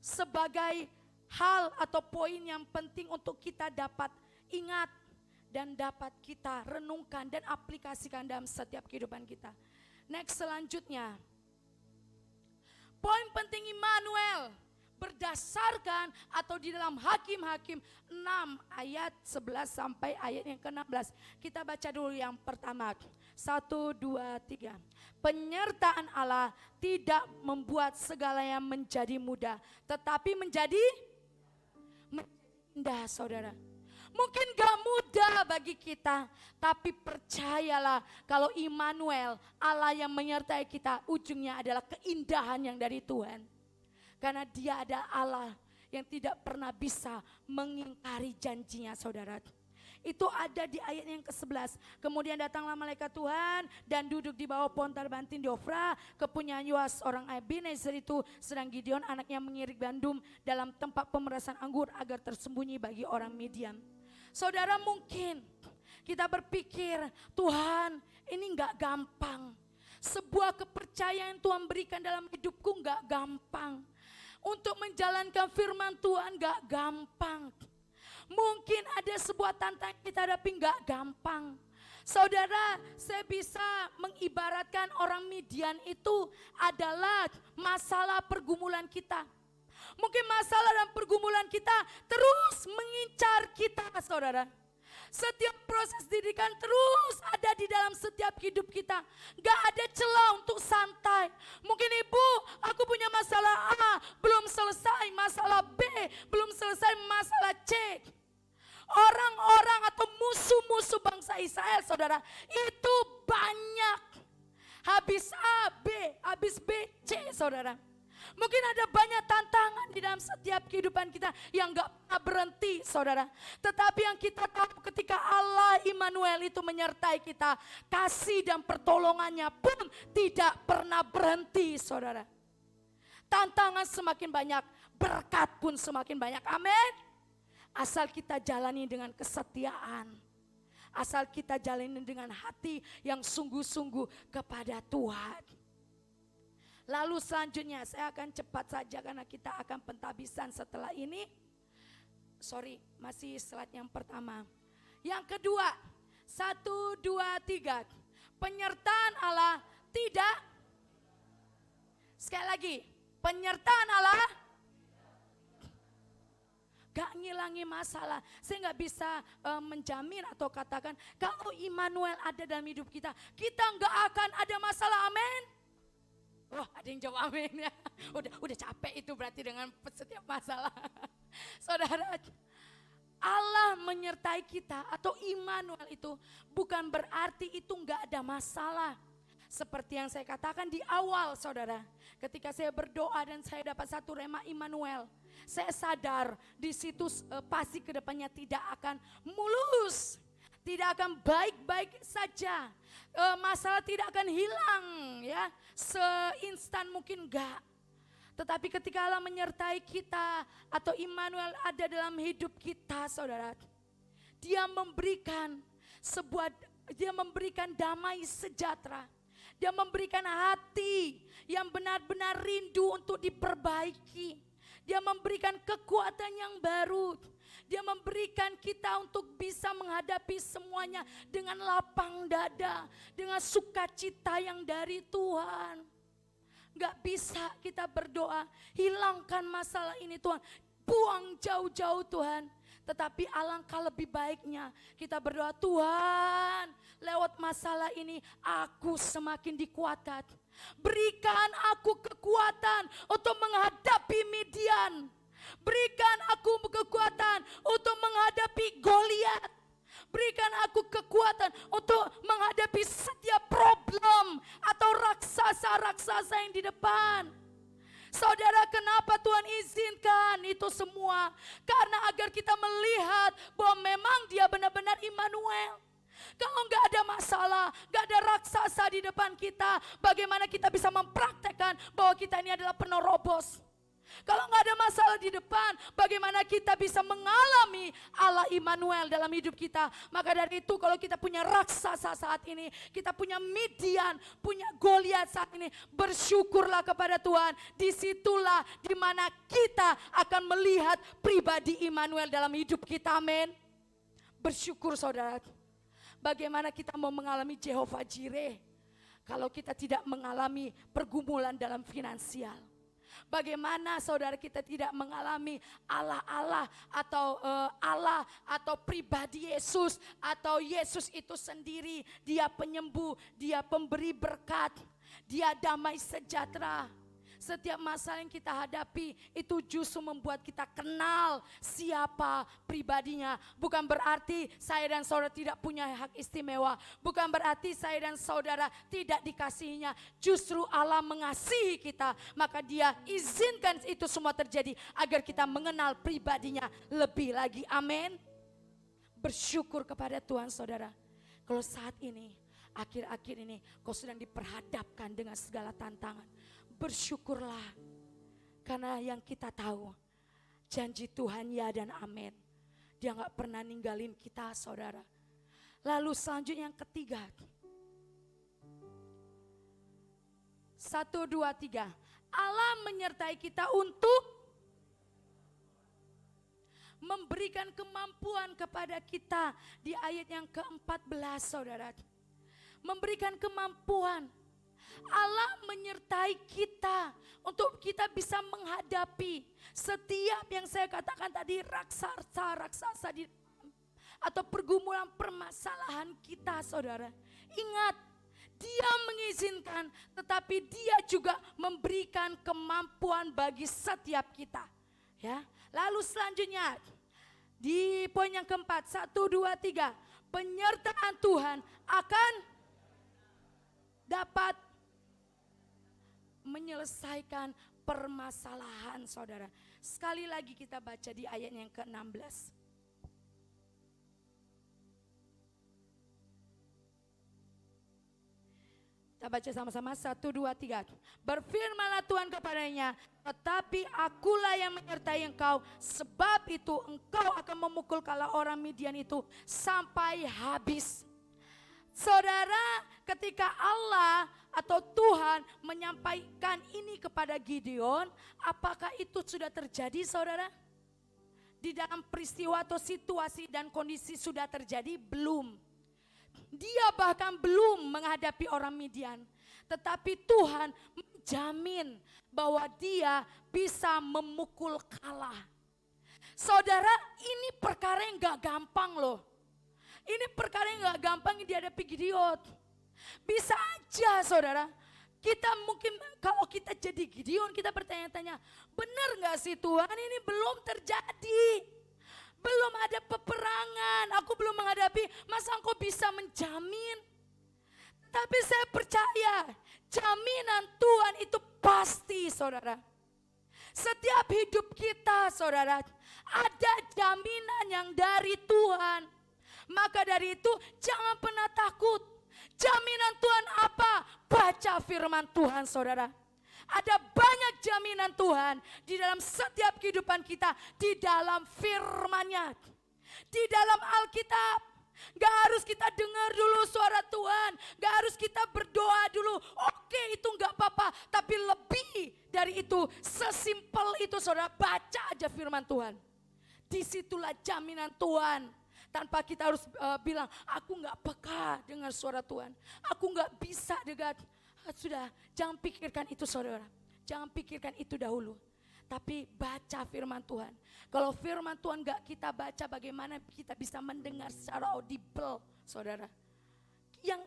Sebagai hal atau poin yang penting untuk kita dapat ingat. Dan dapat kita renungkan dan aplikasikan dalam setiap kehidupan kita. Next selanjutnya. Poin penting Immanuel. Berdasarkan atau di dalam Hakim-Hakim 6 ayat 11 sampai ayat yang ke-16. Kita baca dulu yang pertama. 1, 2, 3. Penyertaan Allah tidak membuat segala yang menjadi mudah. Tetapi menjadi indah saudara. Mungkin gak mudah bagi kita. Tapi percayalah kalau Immanuel Allah yang menyertai kita. Ujungnya adalah keindahan yang dari Tuhan. Karena dia adalah Allah yang tidak pernah bisa mengingkari janjinya saudara. Itu ada di ayat yang ke-11. Kemudian datanglah malaikat Tuhan dan duduk di bawah pohon tarbantin di Ofra. Kepunyaan Yoas orang Ebenezer itu. Sedang Gideon anaknya mengirik gandum dalam tempat pemerasan anggur agar tersembunyi bagi orang Midian. Saudara mungkin kita berpikir Tuhan ini gak gampang. Sebuah kepercayaan Tuhan berikan dalam hidupku gak gampang. Untuk menjalankan firman Tuhan gak gampang. Mungkin ada sebuah tantangan kita hadapi gak gampang. Saudara, saya bisa mengibaratkan orang Midian itu adalah masalah pergumulan kita. Mungkin masalah dan pergumulan kita terus mengincar kita saudara. Setiap proses didikan terus ada di dalam setiap hidup kita. Gak ada celah untuk santai. Mungkin ibu, aku punya masalah A, belum selesai. Masalah B, belum selesai. Masalah C. Orang-orang atau musuh-musuh bangsa Israel saudara, itu banyak. Habis A, B, habis B, C saudara. Mungkin ada banyak tantangan di dalam setiap kehidupan kita yang gak pernah berhenti saudara. Tetapi yang kita tahu ketika Allah Immanuel itu menyertai kita, kasih dan pertolongannya pun tidak pernah berhenti saudara. Tantangan semakin banyak, berkat pun semakin banyak. Amin. Asal kita jalani dengan kesetiaan. Asal kita jalani dengan hati yang sungguh-sungguh kepada Tuhan. Lalu selanjutnya saya akan cepat saja karena kita akan pentabisan setelah ini. Masih slide yang pertama. Yang kedua, 1, 2, 3. Penyertaan Allah tidak. Sekali lagi, penyertaan Allah gak ngilangi masalah. Saya gak bisa menjamin atau katakan kalau Immanuel ada dalam hidup kita, kita gak akan ada masalah. Amin. Wah, ada yang jawab amin ya. Udah capek itu berarti dengan setiap masalah. Saudara, Allah menyertai kita atau Immanuel itu bukan berarti itu enggak ada masalah. Seperti yang saya katakan di awal saudara. Ketika saya berdoa dan saya dapat satu rema Immanuel. Saya sadar di situ pasti kedepannya tidak akan mulus. tidak akan baik-baik saja. Masalah tidak akan hilang ya, seinstan mungkin enggak. Tetapi ketika Allah menyertai kita atau Immanuel ada dalam hidup kita, saudara, Dia memberikan damai sejahtera. Dia memberikan hati yang benar-benar rindu untuk diperbaiki. Dia memberikan kekuatan yang baru. Dia memberikan kita untuk bisa menghadapi semuanya dengan lapang dada, dengan sukacita yang dari Tuhan. Gak bisa kita berdoa, hilangkan masalah ini Tuhan, buang jauh-jauh Tuhan. Tetapi alangkah lebih baiknya kita berdoa, Tuhan lewat masalah ini aku semakin dikuatkan. Berikan aku kekuatan untuk menghadapi Midian. Berikan aku kekuatan untuk menghadapi Goliat. Berikan aku kekuatan untuk menghadapi setiap problem atau raksasa-raksasa yang di depan. Saudara, kenapa Tuhan izinkan itu semua? Karena agar kita melihat bahwa memang Dia benar-benar Immanuel. Kalau nggak ada masalah, nggak ada raksasa di depan kita, bagaimana kita bisa mempraktekkan bahwa kita ini adalah penerobos? Kalau nggak ada masalah di depan, bagaimana kita bisa mengalami Allah Immanuel dalam hidup kita? Maka dari itu kalau kita punya raksasa saat ini, kita punya Midian, punya Goliat saat ini, bersyukurlah kepada Tuhan. Disitulah dimana kita akan melihat pribadi Immanuel dalam hidup kita, amin. Bersyukur saudara. Bagaimana kita mau mengalami Jehovah Jireh kalau kita tidak mengalami pergumulan dalam finansial? Bagaimana saudara kita tidak mengalami Allah atau pribadi Yesus atau Yesus itu sendiri, Dia penyembuh, Dia pemberi berkat, Dia damai sejahtera. Setiap masalah yang kita hadapi itu justru membuat kita kenal siapa pribadinya. Bukan berarti saya dan saudara tidak punya hak istimewa. Bukan berarti saya dan saudara tidak dikasihinya. Justru Allah mengasihi kita. Maka Dia izinkan itu semua terjadi agar kita mengenal pribadinya lebih lagi. Amin. Bersyukur kepada Tuhan saudara. Kalau saat ini, akhir-akhir ini kau sedang diperhadapkan dengan segala tantangan. Bersyukurlah, karena yang kita tahu janji Tuhan ya dan amin. Dia gak pernah ninggalin kita saudara. Lalu selanjutnya yang ketiga, 1, 2, 3, Allah menyertai kita untuk memberikan kemampuan kepada kita. Di ayat yang ke-14 saudara, memberikan kemampuan. Allah menyertai kita untuk kita bisa menghadapi setiap yang saya katakan tadi, raksasa atau pergumulan permasalahan kita saudara. Ingat, Dia mengizinkan tetapi Dia juga memberikan kemampuan bagi setiap kita. Ya. Lalu selanjutnya di poin yang keempat, 1, 2, 3, penyertaan Tuhan akan dapat menyelesaikan permasalahan saudara. Sekali lagi kita baca di ayat yang ke-16. Kita baca sama-sama, 1, 2, 3. Berfirmanlah Tuhan kepadanya, tetapi akulah yang menyertai engkau, sebab itu engkau akan memukul kala orang Midian itu sampai habis. Saudara, ketika Allah atau Tuhan menyampaikan ini kepada Gideon, apakah itu sudah terjadi saudara? Di dalam peristiwa atau situasi dan kondisi sudah terjadi? Belum. Dia bahkan belum menghadapi orang Midian. Tetapi Tuhan menjamin bahwa Dia bisa memukul kalah. Saudara, ini perkara yang gak gampang loh. Ini perkara yang gak gampang dihadapi Gideon. Bisa aja saudara, kita mungkin kalau kita jadi Gideon kita bertanya-tanya, benar gak sih Tuhan ini belum terjadi? Belum ada peperangan, aku belum menghadapi, masa engkau bisa menjamin? Tapi saya percaya jaminan Tuhan itu pasti saudara. Setiap hidup kita saudara, ada jaminan yang dari Tuhan. Maka dari itu jangan pernah takut. Jaminan Tuhan apa? Baca firman Tuhan saudara. Ada banyak jaminan Tuhan di dalam setiap kehidupan kita. Di dalam firman-Nya. Di dalam Alkitab. Gak harus kita dengar dulu suara Tuhan. Gak harus kita berdoa dulu. Oke, itu gak apa-apa. Tapi lebih dari itu, sesimpel itu saudara, baca aja firman Tuhan. Disitulah jaminan Tuhan. Tanpa kita harus bilang, aku gak peka dengar suara Tuhan. Aku gak bisa dengar. Sudah, jangan pikirkan itu saudara. Jangan pikirkan itu dahulu. Tapi baca firman Tuhan. Kalau firman Tuhan gak kita baca, bagaimana kita bisa mendengar secara audible saudara. Yang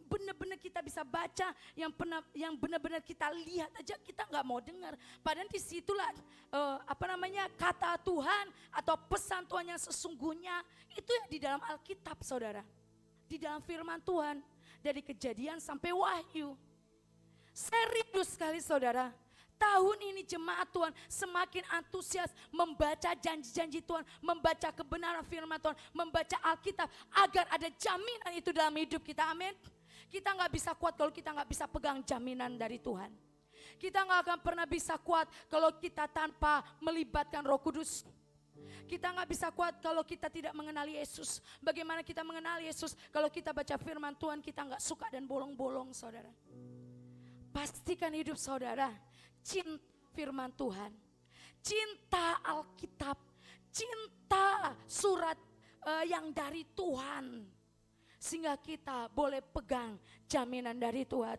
benar-benar kita bisa baca, yang benar-benar kita lihat aja kita gak mau dengar. Padahal disitulah kata Tuhan atau pesan Tuhan yang sesungguhnya. Itu yang di dalam Alkitab saudara. Di dalam firman Tuhan. Dari Kejadian sampai Wahyu. Saya rindu sekali saudara. Tahun ini jemaat Tuhan semakin antusias membaca janji-janji Tuhan, membaca kebenaran firman Tuhan, membaca Alkitab agar ada jaminan itu dalam hidup kita. Amin. Kita gak bisa kuat kalau kita gak bisa pegang jaminan dari Tuhan. Kita gak akan pernah bisa kuat kalau kita tanpa melibatkan Roh Kudus. Kita gak bisa kuat kalau kita tidak mengenali Yesus. Bagaimana kita mengenali Yesus? Kalau kita baca firman Tuhan kita gak suka dan bolong-bolong saudara. Pastikan hidup saudara cinta firman Tuhan, cinta Alkitab, cinta surat yang dari Tuhan. Sehingga kita boleh pegang jaminan dari Tuhan.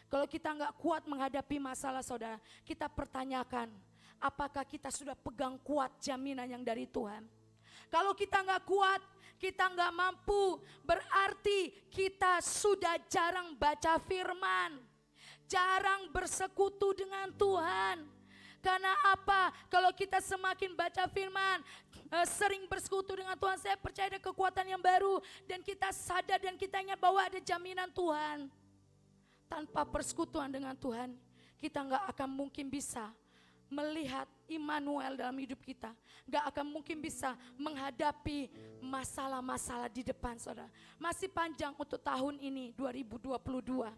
Kalau kita gak kuat menghadapi masalah saudara, kita pertanyakan apakah kita sudah pegang kuat jaminan yang dari Tuhan. Kalau kita gak kuat, kita gak mampu, berarti kita sudah jarang baca firman. Jarang bersekutu dengan Tuhan. Karena apa? Kalau kita semakin baca firman, sering bersekutu dengan Tuhan, saya percaya ada kekuatan yang baru. Dan kita sadar dan kita ingat bahwa ada jaminan Tuhan. Tanpa persekutuan dengan Tuhan, kita gak akan mungkin bisa melihat Immanuel dalam hidup kita. Gak akan mungkin bisa menghadapi masalah-masalah di depan saudara. Masih panjang untuk tahun ini 2022.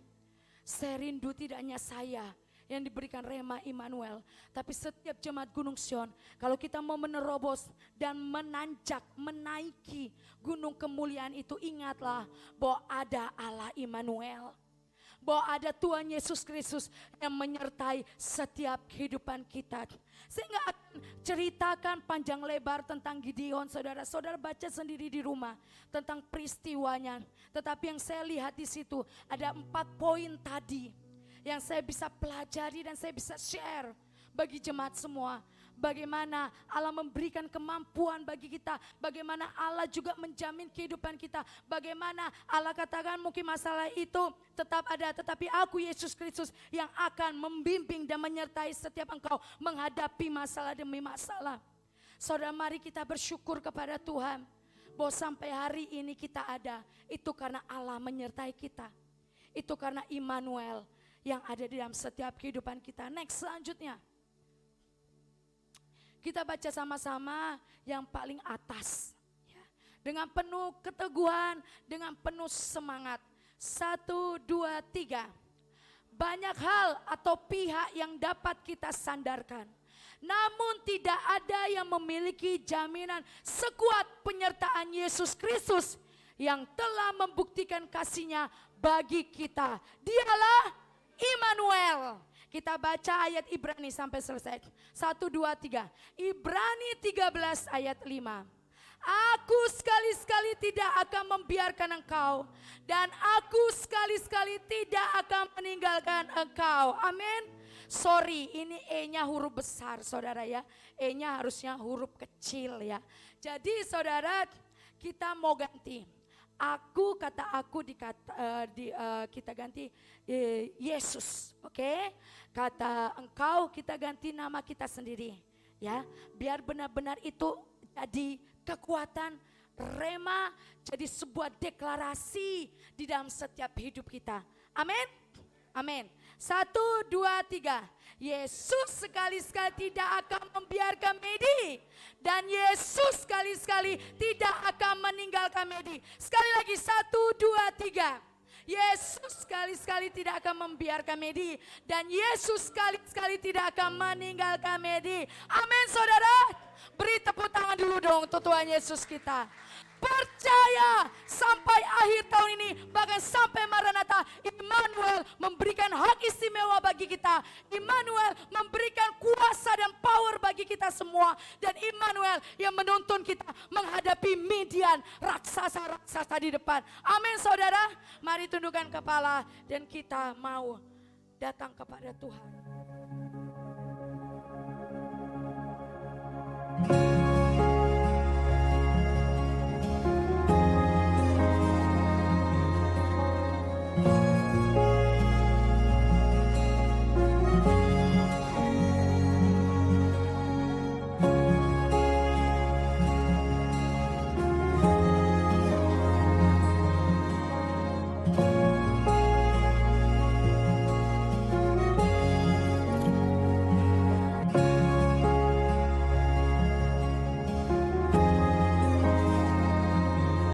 Saya rindu tidak hanya saya yang diberikan Rema Immanuel, tapi setiap jemaat Gunung Sion. Kalau kita mau menerobos dan menanjak, menaiki gunung kemuliaan itu, ingatlah bahwa ada Allah Immanuel. Bahwa ada Tuhan Yesus Kristus yang menyertai setiap kehidupan kita. Saya nggak akan ceritakan panjang lebar tentang Gideon saudara. Saudara baca sendiri di rumah tentang peristiwanya. Tetapi yang saya lihat di situ ada 4 poin tadi yang saya bisa pelajari dan saya bisa share bagi jemaat semua. Bagaimana Allah memberikan kemampuan bagi kita. Bagaimana Allah juga menjamin kehidupan kita. Bagaimana Allah katakan mungkin masalah itu tetap ada. Tetapi aku Yesus Kristus yang akan membimbing dan menyertai setiap engkau menghadapi masalah demi masalah. Saudara, mari kita bersyukur kepada Tuhan. Bahwa sampai hari ini kita ada. Itu karena Allah menyertai kita. Itu karena Immanuel yang ada di dalam setiap kehidupan kita. Next, selanjutnya. Kita baca sama-sama yang paling atas. Ya. Dengan penuh keteguhan, dengan penuh semangat. 1, 2, 3. Banyak hal atau pihak yang dapat kita sandarkan. Namun tidak ada yang memiliki jaminan sekuat penyertaan Yesus Kristus yang telah membuktikan kasih-Nya bagi kita. Dialah Immanuel. Kita baca ayat Ibrani sampai selesai. 1, 2, 3. Ibrani 13 ayat 5. Aku sekali-sekali tidak akan membiarkan engkau. Dan aku sekali-sekali tidak akan meninggalkan engkau. Amin. Sorry, ini E-nya huruf besar saudara ya. E-nya harusnya huruf kecil ya. Jadi saudara, kita mau ganti. Aku, kata aku kita ganti Yesus, oke? Kata engkau kita ganti nama kita sendiri, ya. Biar benar-benar itu jadi kekuatan rema, jadi sebuah deklarasi di dalam setiap hidup kita. Amin. Amin. 1, 2, 3. Yesus sekali-sekali tidak akan membiarkan Medi. Dan Yesus sekali-sekali tidak akan meninggalkan Medi. Sekali lagi, 1, 2, 3. Yesus sekali-sekali tidak akan membiarkan Medi. Dan Yesus sekali-sekali tidak akan meninggalkan Medi. Amin saudara. Beri tepuk tangan dulu dong untuk Tuhan Yesus kita. Percaya sampai akhir tahun ini, bahkan sampai Maranatha, Immanuel memberikan hak istimewa bagi kita. Immanuel memberikan kuasa dan power bagi kita semua. Dan Immanuel yang menuntun kita menghadapi Midian, raksasa-raksasa di depan. Amin saudara. Mari tundukkan kepala dan kita mau datang kepada Tuhan.